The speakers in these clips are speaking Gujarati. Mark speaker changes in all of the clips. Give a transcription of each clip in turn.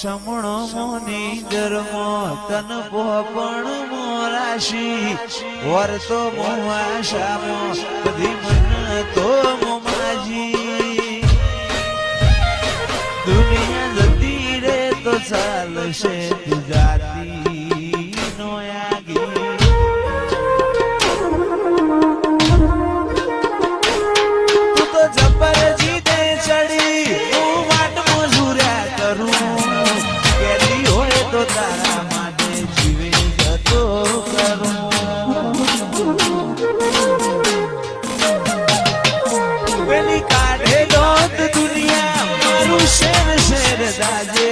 Speaker 1: સમણો મોની ધર્મો તન પોપણ મોરાશી વર્તો મોવાશામો બધી મન તો મોમાજી દુનિયા જતી રે તો ચાલશે ગુજરાતી નો આગી તું તો જબર જીતે ચડી હું વાટ મજૂર્યા કરું કેદી હોય તો તારા માટે જીવે જતો કરું પેલી કાઢે દોત દુનિયા મારું શેર શેર દાજે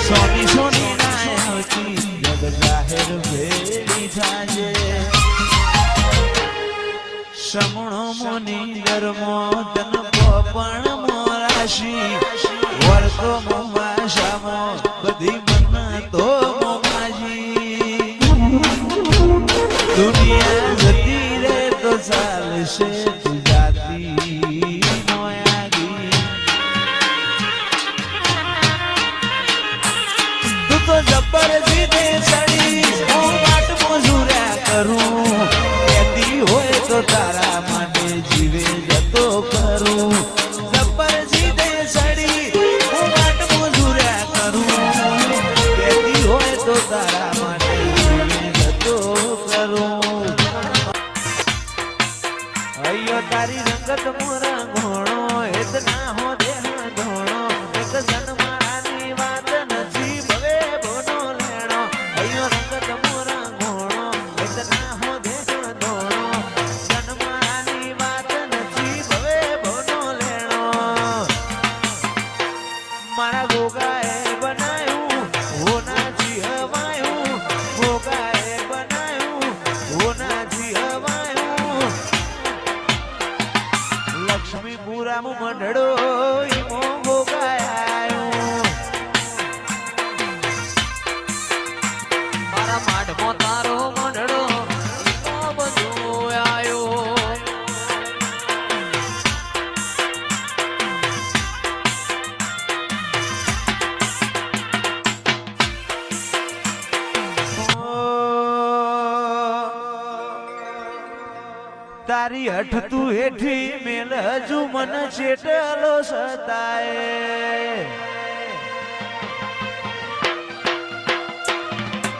Speaker 1: સોની સોની નાયતી જગ જાહેર ભેડી થાજે સમણો મોની ધર્મો તન પોપણ મોરાશી વર્તો મોમાશામો બધી મન તો મોમાજી દુનિયા જતી રે તો ચાલશે ગુજરાતી નો આગી તું તો જબર જીતે ચડી હું વાટ મજૂર્યા કરું કેદી હોય તો તારા માટે જીવે જતો કરું જબર જીતે ચડી હું વાટ મજૂર્યા કરું કેદી હોય તો તારા માટે જીવે જતો કરું અయ్યો તારી રંગત મોરા ઘોણો હેત ના હો દેહ ધોણો એક જન્માની વાત નથી ભવે બોનો લેણો અయ్યો રંગત મોરા ઘોણો હેત ના હો દેહ ધોણો જન્માની વાત નથી ભવે બોનો લેણો મારા ગોગાએ બનાયું હોનાજી હવાયું ગોગાએ બનાયું હોનાજી હવાયું લક્ષ્મીપુરા મંડળો ઈમો ગોગાયો મારા માઢમાં તારો મંડળો ઈમો બધો આયો તારી હઠ તું હેઠી મેલ હજુ મન ચેટલો સતાય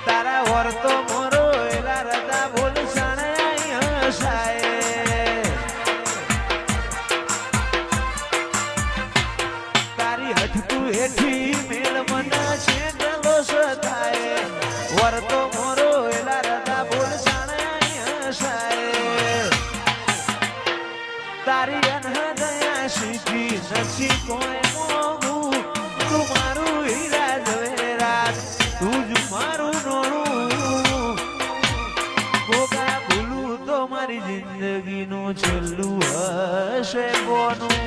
Speaker 1: તારા વર્તો મોરો એલા રદા બોલ સણાય હસાય તારી હઠ તું હેઠી મેલ મન ચેટલો સતાય વર્તો મોરો એલા રદા બોલ સણાય હસાય તારી અનહદયા શીખી નથી કોઈ મોગું તું મારું હીરા ઝવેરાત તું જ મારું નોણું ગોગા ભૂલું તો મારી જિંદગીનું છેલ્લું હશે કોનું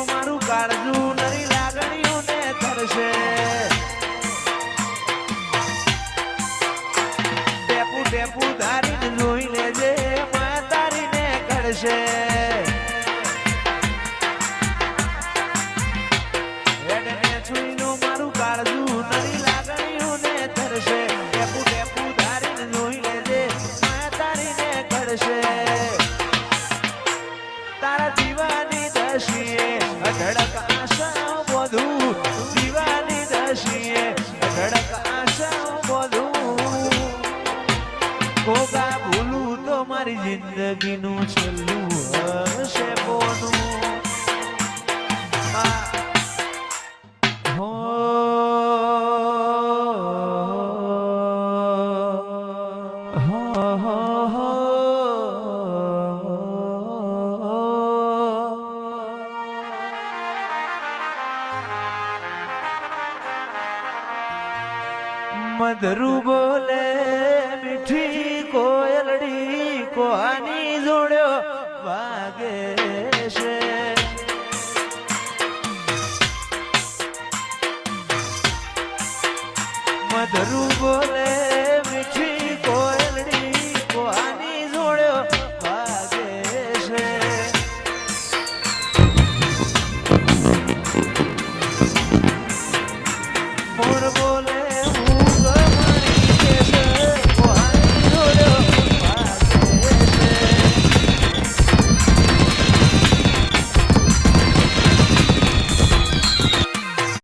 Speaker 1: મારું કાળજું નરી લાગણીઓ ને થરશે ટેપુ ટેપુ ધારીને જોઈ લેજે મા તારીને કરશે મારું કાળજું નરી લાગણીઓ ને થરશે ટેપુ ટેપુ ધારીને જોઈ લેજે મા તારીને કરશે તારા દીવાની દશીએ અઢળક આશા બધું દીવાની દશીએ અઢળક આશા બધું ગોગા ભૂલું તો મારી જિંદગીનું છેલ્લું હશે બોનું મધરુ બોલે મીઠી કોયલડી કોની જોડ્યો વાગે છે મધરું બોલે